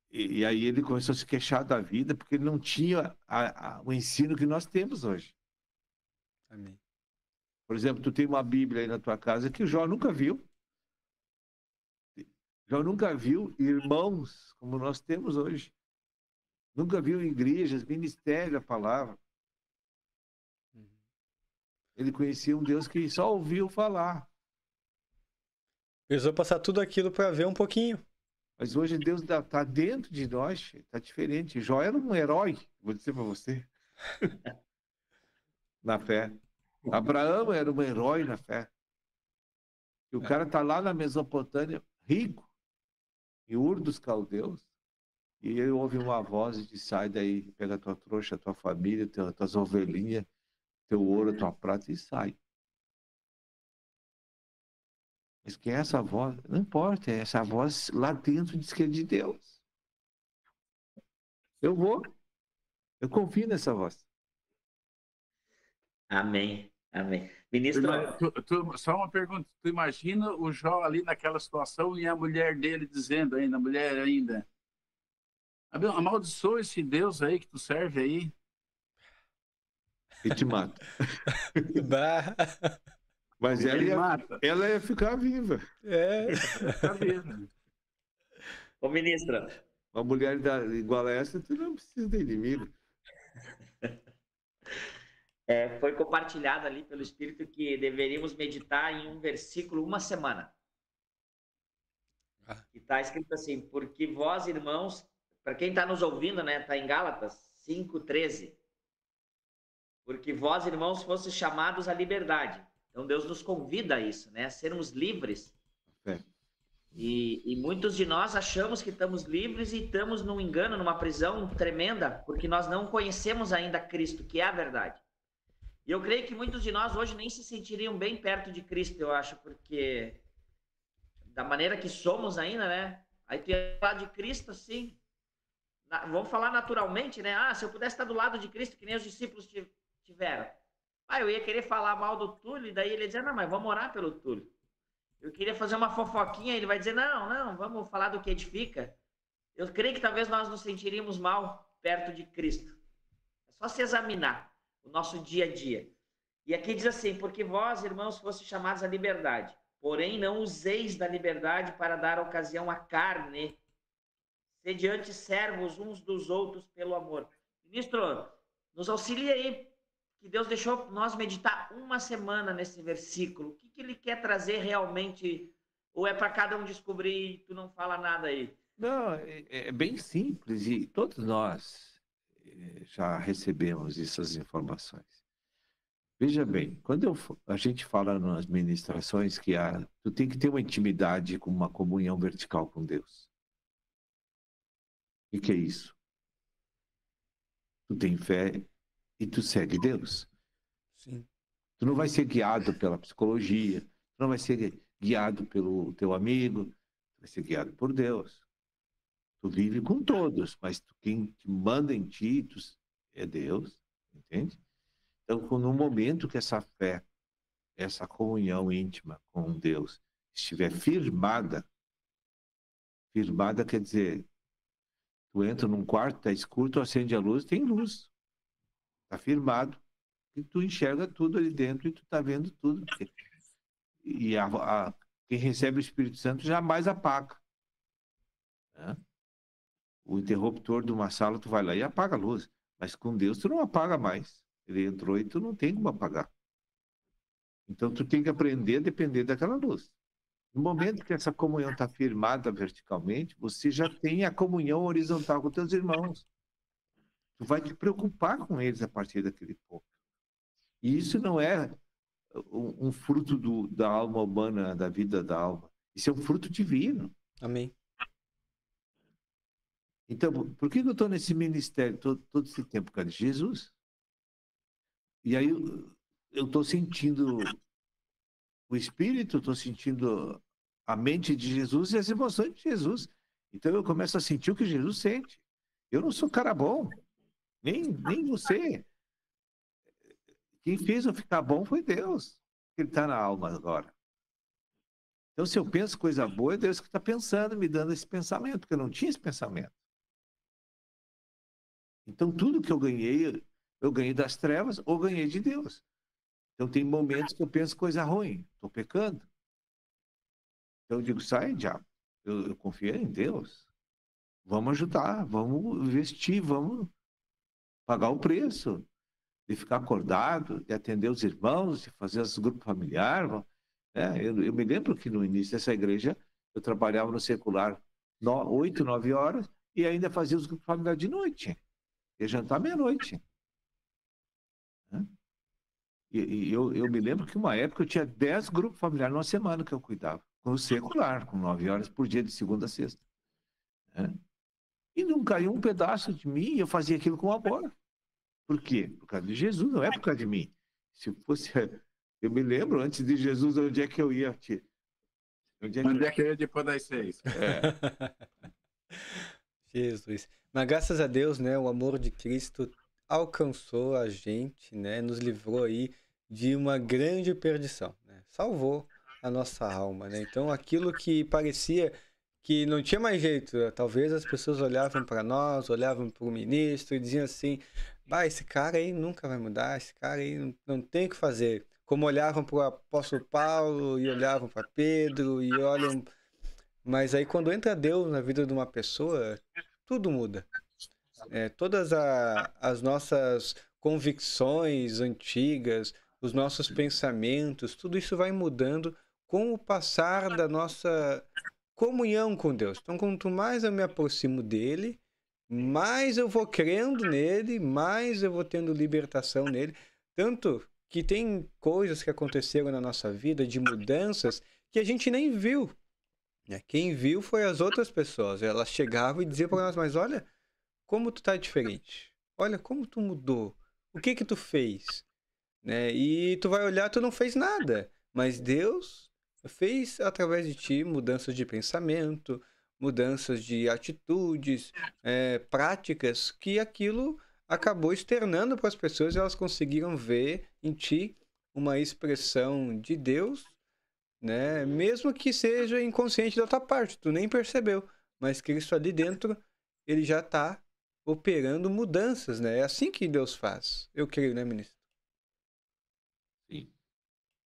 E aí ele começou a se queixar da vida porque ele não tinha o ensino que nós temos hoje. Amém. Por exemplo, tu tem uma Bíblia aí na tua casa que o Jó nunca viu. Jó nunca viu irmãos como nós temos hoje. Nunca viu igrejas, ministério, a palavra. Ele conhecia um Deus que só ouviu falar. Precisou passar tudo aquilo para ver um pouquinho. Mas hoje Deus está dentro de nós, está diferente. Jó era um herói, vou dizer para você, na fé. Abraão era um herói na fé. E o cara está lá na Mesopotâmia, rico, em Ur dos Caldeus, e ele ouve uma voz e diz: sai daí, pega a tua trouxa, a tua família, tuas ovelhinhas, teu ouro, tua prata e sai. Mas quem é essa voz? Não importa, é essa voz lá dentro diz que é de Deus. Eu confio nessa voz. Amém, amém. Ministro... Só uma pergunta, tu imagina o Jó ali naquela situação e a mulher dele dizendo ainda, a mulher ainda, amaldiçoa esse Deus aí que tu serve aí. E te mata. Mas ela ia ficar viva. Ficar viva. Ô, ministro. Uma mulher igual a essa, tu não precisa de inimigo. Foi compartilhado ali pelo Espírito que deveríamos meditar em um versículo uma semana. E está escrito assim: porque vós, irmãos, para quem está nos ouvindo, né, está em Gálatas 5:13. Porque vós, irmãos, fostes chamados à liberdade. Então Deus nos convida a isso, né, a sermos livres. E muitos de nós achamos que estamos livres e estamos num engano, numa prisão tremenda, porque nós não conhecemos ainda Cristo, que é a verdade. E eu creio que muitos de nós hoje nem se sentiriam bem perto de Cristo, eu acho, porque da maneira que somos ainda, né? Aí tu ia falar de Cristo assim, vamos falar naturalmente, né? Ah, se eu pudesse estar do lado de Cristo, que nem os discípulos tiveram. Ah, eu ia querer falar mal do Túlio, e daí ele ia dizer: não, mas vamos orar pelo Túlio. Eu queria fazer uma fofoquinha, ele vai dizer: não, vamos falar do que edifica. Eu creio que talvez nós nos sentiríamos mal perto de Cristo. É só se examinar o nosso dia a dia. E aqui diz assim: porque vós, irmãos, fostes chamados à liberdade, porém não useis da liberdade para dar ocasião à carne. Sede antes servos uns dos outros pelo amor. Ministro, nos auxilia aí, que Deus deixou nós meditar uma semana nesse versículo. O que ele quer trazer realmente? Ou é para cada um descobrir e tu não fala nada aí? Não, é bem simples, e todos nós já recebemos essas informações. Veja bem, quando a gente fala nas ministrações que tu tem que ter uma intimidade com uma comunhão vertical com Deus. O que é isso? Tu tem fé e tu segue Deus. Sim. Tu não vai ser guiado pela psicologia, tu não vai ser guiado pelo teu amigo, tu vai ser guiado por Deus. Tu vive com todos, mas quem te manda em ti é Deus, entende? Então, no momento que essa fé, essa comunhão íntima com Deus estiver firmada quer dizer, tu entra num quarto, está escuro, tu acende a luz, tem luz. Está firmado. E tu enxerga tudo ali dentro e tu está vendo tudo. E quem recebe o Espírito Santo jamais apaga. Né? O interruptor de uma sala, tu vai lá e apaga a luz. Mas com Deus tu não apaga mais. Ele entrou e tu não tem como apagar. Então tu tem que aprender a depender daquela luz. No momento que essa comunhão está firmada verticalmente, você já tem a comunhão horizontal com teus irmãos. Tu vai te preocupar com eles a partir daquele ponto. E isso não é um fruto da alma humana, da vida da alma. Isso é um fruto divino. Amém. Então, por que eu estou nesse ministério todo esse tempo? Por causa de Jesus. E aí eu estou sentindo o Espírito, estou sentindo a mente de Jesus e as emoções de Jesus. Então eu começo a sentir o que Jesus sente. Eu não sou cara bom. Nem você. Quem fez eu ficar bom foi Deus. Ele está na alma agora. Então, se eu penso coisa boa, é Deus que está pensando, me dando esse pensamento, porque eu não tinha esse pensamento. Então, tudo que eu ganhei das trevas ou ganhei de Deus. Então, tem momentos que eu penso coisa ruim, estou pecando. Então, eu digo, sai, diabo. Eu confio em Deus. Vamos ajudar, vamos investir, vamos pagar o preço de ficar acordado, de atender os irmãos, de fazer os grupos familiares. Eu me lembro que no início dessa igreja, eu trabalhava no secular 8, 9 horas e ainda fazia os grupos familiares de noite. Ia jantar meia-noite. E eu me lembro que uma época eu tinha 10 grupos familiares numa semana que eu cuidava. Com o secular, com 9 horas por dia, de segunda a sexta. E não caiu um pedaço de mim e eu fazia aquilo com amor. Por quê? Por causa de Jesus, não é por causa de mim. Se fosse... Eu me lembro, antes de Jesus, onde é que eu ia? Onde é que eu ia depois das 6? Jesus. Mas graças a Deus, né, o amor de Cristo alcançou a gente, né, nos livrou aí de uma grande perdição, né? Salvou a nossa alma, né? Então, aquilo que parecia que não tinha mais jeito, talvez as pessoas olhavam para nós, olhavam para o ministro e diziam assim, esse cara aí nunca vai mudar, esse cara aí não tem o que fazer. Como olhavam para o apóstolo Paulo e olhavam para Pedro e olham... Mas aí quando entra Deus na vida de uma pessoa, tudo muda. Todas as nossas convicções antigas, os nossos pensamentos, tudo isso vai mudando com o passar da nossa comunhão com Deus. Então, quanto mais eu me aproximo dele, mais eu vou crendo nele, mais eu vou tendo libertação nele. Tanto que tem coisas que aconteceram na nossa vida, de mudanças, que a gente nem viu. Quem viu foi as outras pessoas. Elas chegavam e diziam para nós, mas olha como tu tá diferente. Olha como tu mudou. O que tu fez? E tu vai olhar, tu não fez nada. Mas Deus fez através de ti mudanças de pensamento, mudanças de atitudes, práticas, que aquilo acabou externando para as pessoas e elas conseguiram ver em ti uma expressão de Deus, né? Mesmo que seja inconsciente da tua parte, tu nem percebeu, mas Cristo ali dentro, ele já está operando mudanças, né? É assim que Deus faz, eu creio, né, ministro? Sim.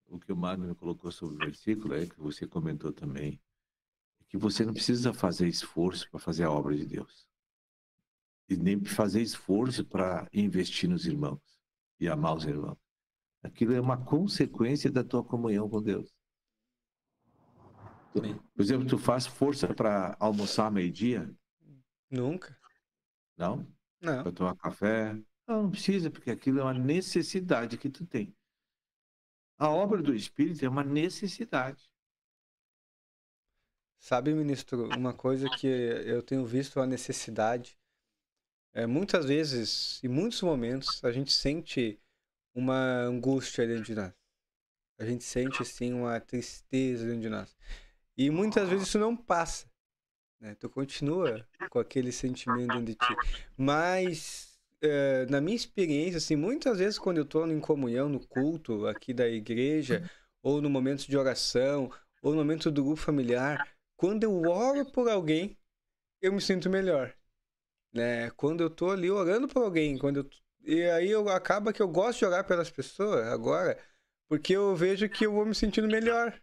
O que o Magno colocou sobre o versículo é que você comentou também, que você não precisa fazer esforço para fazer a obra de Deus. E nem fazer esforço para investir nos irmãos e amar os irmãos. Aquilo é uma consequência da tua comunhão com Deus. Por exemplo, tu faz força para almoçar meio-dia? Nunca. Não? Não. Para tomar café? Não precisa, porque aquilo é uma necessidade que tu tem. A obra do Espírito é uma necessidade. Sabe, ministro, uma coisa que eu tenho visto a necessidade, muitas vezes, em muitos momentos, a gente sente uma angústia dentro de nós. A gente sente, assim, uma tristeza dentro de nós. E muitas vezes isso não passa, né? Tu continua com aquele sentimento dentro de ti. Mas, na minha experiência, assim, muitas vezes quando eu estou em comunhão, no culto aqui da igreja, ou no momento de oração, ou no momento do grupo familiar, quando eu oro por alguém, eu me sinto melhor, né? Quando eu tô ali orando por alguém, e aí acaba que eu gosto de orar pelas pessoas agora, porque eu vejo que eu vou me sentindo melhor,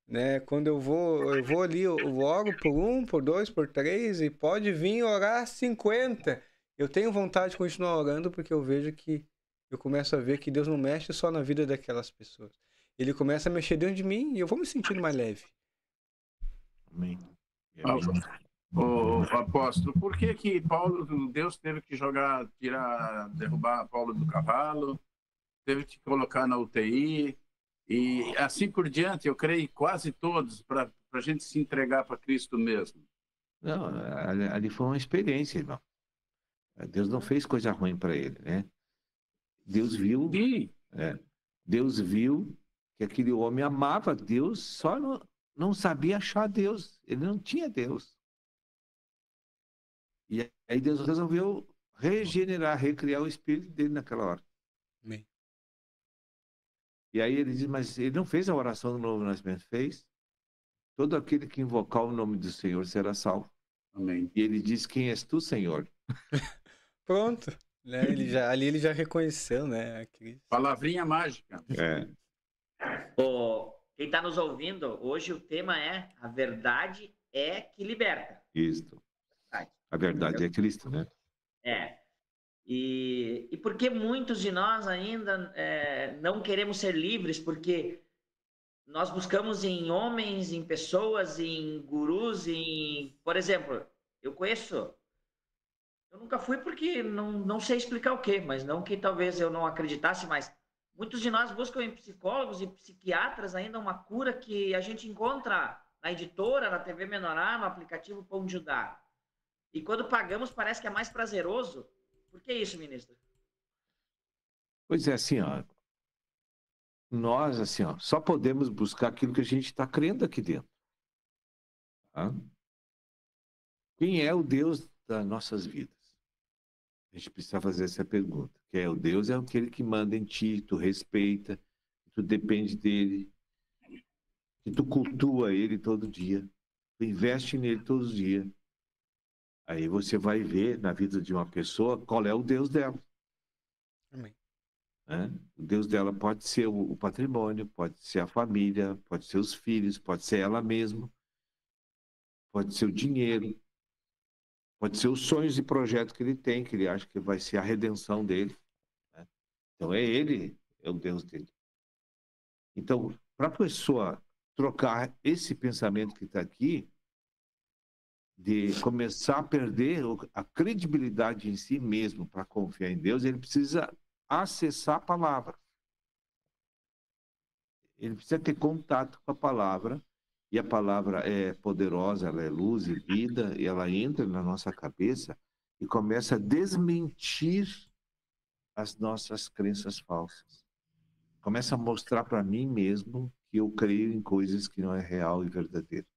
né? Quando eu vou ali, eu oro por 1, por 2, por 3, e pode vir orar 50. Eu tenho vontade de continuar orando, porque eu vejo que eu começo a ver que Deus não mexe só na vida daquelas pessoas. Ele começa a mexer dentro de mim e eu vou me sentindo mais leve. Amém. O apóstolo, por que Deus teve que derrubar Paulo do cavalo, teve que colocar na UTI, e assim por diante, eu creio quase todos, para a gente se entregar para Cristo mesmo? Não, ali foi uma experiência, irmão. Deus não fez coisa ruim para ele, né? Deus viu, Deus viu que aquele homem amava Deus, só não sabia achar Deus. Ele não tinha Deus. E aí Deus resolveu regenerar, recriar o espírito dele naquela hora. Amém. E aí ele diz, mas ele não fez a oração do novo nascimento, fez? Todo aquele que invocar o nome do Senhor será salvo. Amém. E ele diz, quem és tu, Senhor? Pronto, Né? Ali ele já reconheceu, né? Palavrinha mágica. Quem está nos ouvindo, hoje o tema é a verdade é que liberta. Isso. A verdade é Cristo, né? E por que muitos de nós ainda não queremos ser livres? Porque nós buscamos em homens, em pessoas, em gurus, por exemplo, eu nunca fui porque não sei explicar o quê, mas não que talvez eu não acreditasse, mas muitos de nós buscam em psicólogos e psiquiatras ainda uma cura que a gente encontra na editora, na TV Menorá, no aplicativo Pão de Judá. E quando pagamos parece que é mais prazeroso. Por que isso, ministro? Pois é, assim, ó. Nós, assim, ó, só podemos buscar aquilo que a gente está crendo aqui dentro. Tá? Quem é o Deus das nossas vidas? A gente precisa fazer essa pergunta. Quem é o Deus? É aquele que manda em ti, tu respeita, tu depende dele, que tu cultua ele todo dia, tu investe nele todos os dias. Aí você vai ver na vida de uma pessoa qual é o Deus dela. Amém. O Deus dela pode ser o patrimônio, pode ser a família, pode ser os filhos, pode ser ela mesma, pode ser o dinheiro, pode ser os sonhos e projetos que ele tem, que ele acha que vai ser a redenção dele. Né? Então ele é o Deus dele. Então, para a pessoa trocar esse pensamento que está aqui, de começar a perder a credibilidade em si mesmo para confiar em Deus, ele precisa acessar a palavra. Ele precisa ter contato com a palavra, e a palavra é poderosa, ela é luz e vida, e ela entra na nossa cabeça e começa a desmentir as nossas crenças falsas. Começa a mostrar para mim mesmo que eu creio em coisas que não é real e verdadeiro.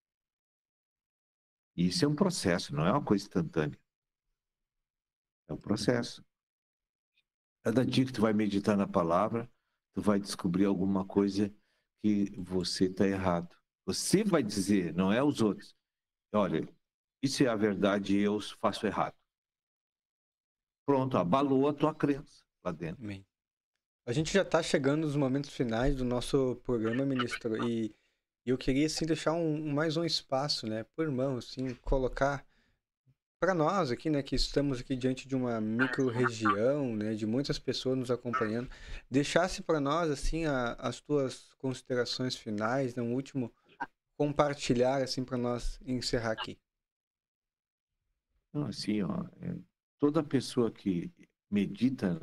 E isso é um processo, não é uma coisa instantânea. É um processo. Cada dia que tu vai meditar na palavra, tu vai descobrir alguma coisa que você está errado. Você vai dizer, não é os outros. Olha, isso é a verdade e eu faço errado. Pronto, abalou a tua crença lá dentro. Amém. A gente já está chegando nos momentos finais do nosso programa, ministro, e eu queria, assim, deixar mais um espaço, né, por irmão, assim, colocar para nós aqui, né, que estamos aqui diante de uma micro-região, né, de muitas pessoas nos acompanhando, deixasse para nós, assim, as tuas considerações finais, né, um último compartilhar, assim, para nós encerrar aqui. Assim, ó, toda pessoa que medita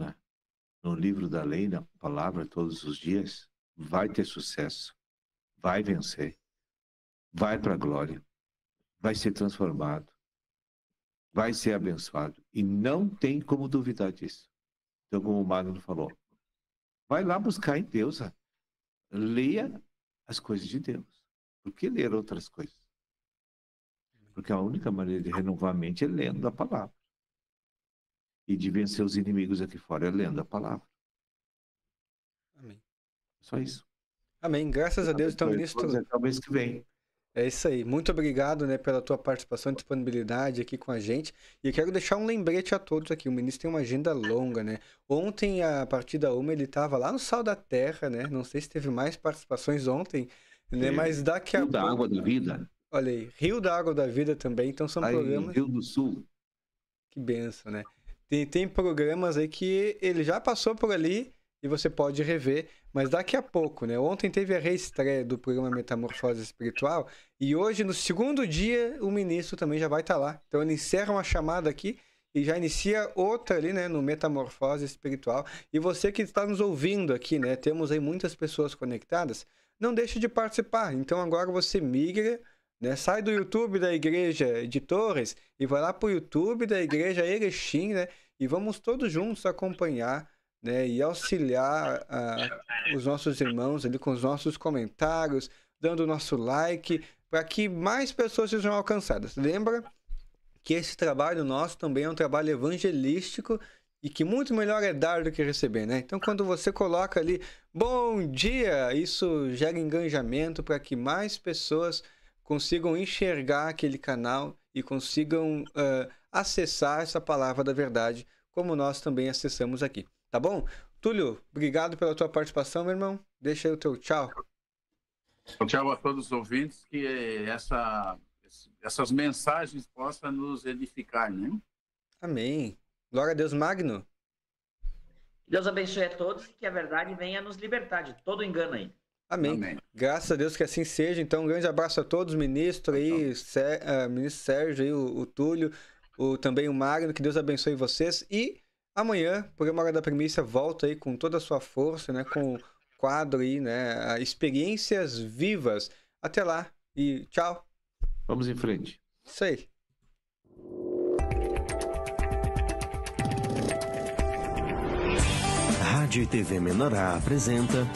no livro da lei, na palavra, todos os dias, vai ter sucesso. Vai vencer, vai para a glória, vai ser transformado, vai ser abençoado. E não tem como duvidar disso. Então, como o Magno falou, vai lá buscar em Deus, leia as coisas de Deus. Por que ler outras coisas? Porque a única maneira de renovar a mente é lendo a palavra. E de vencer os inimigos aqui fora é lendo a palavra. Amém. Só isso. Amém. Graças a Deus, então, ministro. Até o mês que vem. É isso aí. Muito obrigado, né, pela tua participação e disponibilidade aqui com a gente. E eu quero deixar um lembrete a todos aqui. O ministro tem uma agenda longa, né? Ontem, a partir da 1, ele estava lá no Sal da Terra, né? Não sei se teve mais participações ontem, né? Mas daqui a pouco... Rio da Água da Vida. Olha aí, Rio da Água da Vida também. Então são programas... Rio do Sul. Que benção, né? Tem programas aí que ele já passou por ali e você pode rever, mas daqui a pouco, né? Ontem teve a reestreia do programa Metamorfose Espiritual e hoje, no segundo dia, o ministro também já vai estar lá. Então ele encerra uma chamada aqui e já inicia outra ali, né? No Metamorfose Espiritual. E você que está nos ouvindo aqui, né? Temos aí muitas pessoas conectadas. Não deixe de participar. Então agora você migra, né? Sai do YouTube da Igreja de Torres e vai lá para o YouTube da Igreja Erechim, né? E vamos todos juntos acompanhar, né, e auxiliar os nossos irmãos ali com os nossos comentários, dando o nosso like, para que mais pessoas sejam alcançadas. Lembra que esse trabalho nosso também é um trabalho evangelístico e que muito melhor é dar do que receber, né? Então, quando você coloca ali, bom dia, isso gera engajamento para que mais pessoas consigam enxergar aquele canal e consigam acessar essa palavra da verdade como nós também acessamos aqui. Tá bom? Túlio, obrigado pela tua participação, meu irmão. Deixa aí o teu tchau. Tchau a todos os ouvintes, que essas mensagens possam nos edificar, né? Amém. Glória a Deus, Magno. Deus abençoe a todos e que a verdade venha nos libertar de todo engano aí. Amém. Amém. Graças a Deus que assim seja. Então, um grande abraço a todos, ministro aí, ministro Sérgio aí, o Túlio, também o Magno, que Deus abençoe vocês. E amanhã, o programa Hora da Primícia volta aí com toda a sua força, né? Com o quadro aí, né? Experiências vivas. Até lá e tchau. Vamos em frente. Isso aí. Rádio e TV Menorá apresenta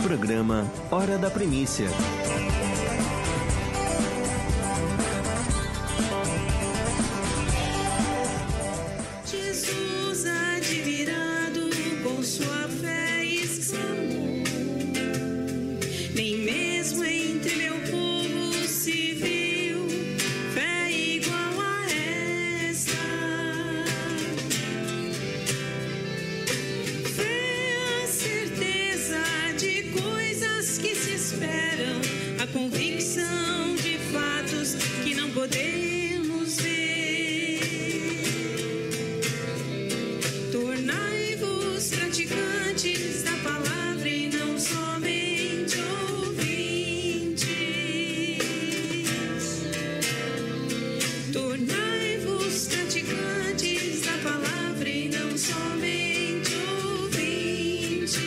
programa Hora da Primícia. Jesus admirado com sua fé exclamou: nem mesmo entre meu povo se viu fé igual a esta. Fé, a certeza de coisas que se esperam, a convicção de fatos que não podemos ver. Tornai-vos praticantes da palavra e não somente ouvintes. Tornai-vos praticantes da palavra e não somente ouvintes.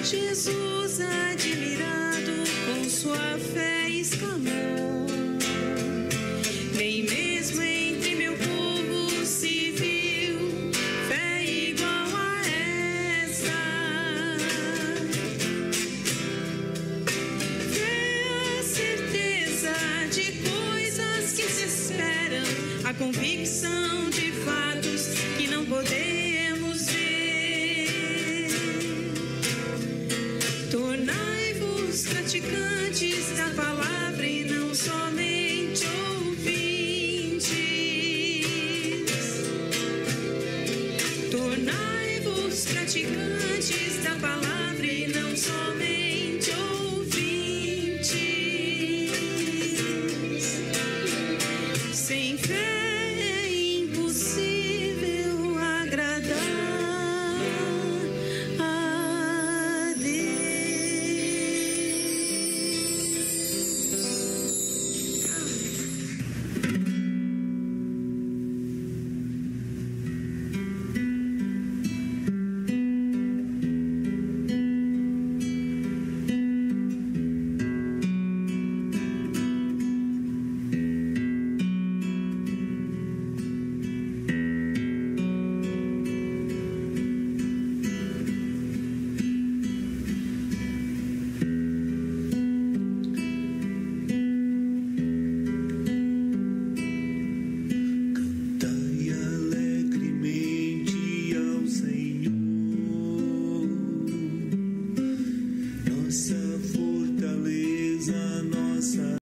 Jesus admirado com sua fé exclamou: nem mesmo entre meu povo se viu fé igual a essa. Fé, a certeza de coisas que se esperam, a convicção de fatos que não podemos ver. Tornai-vos praticantes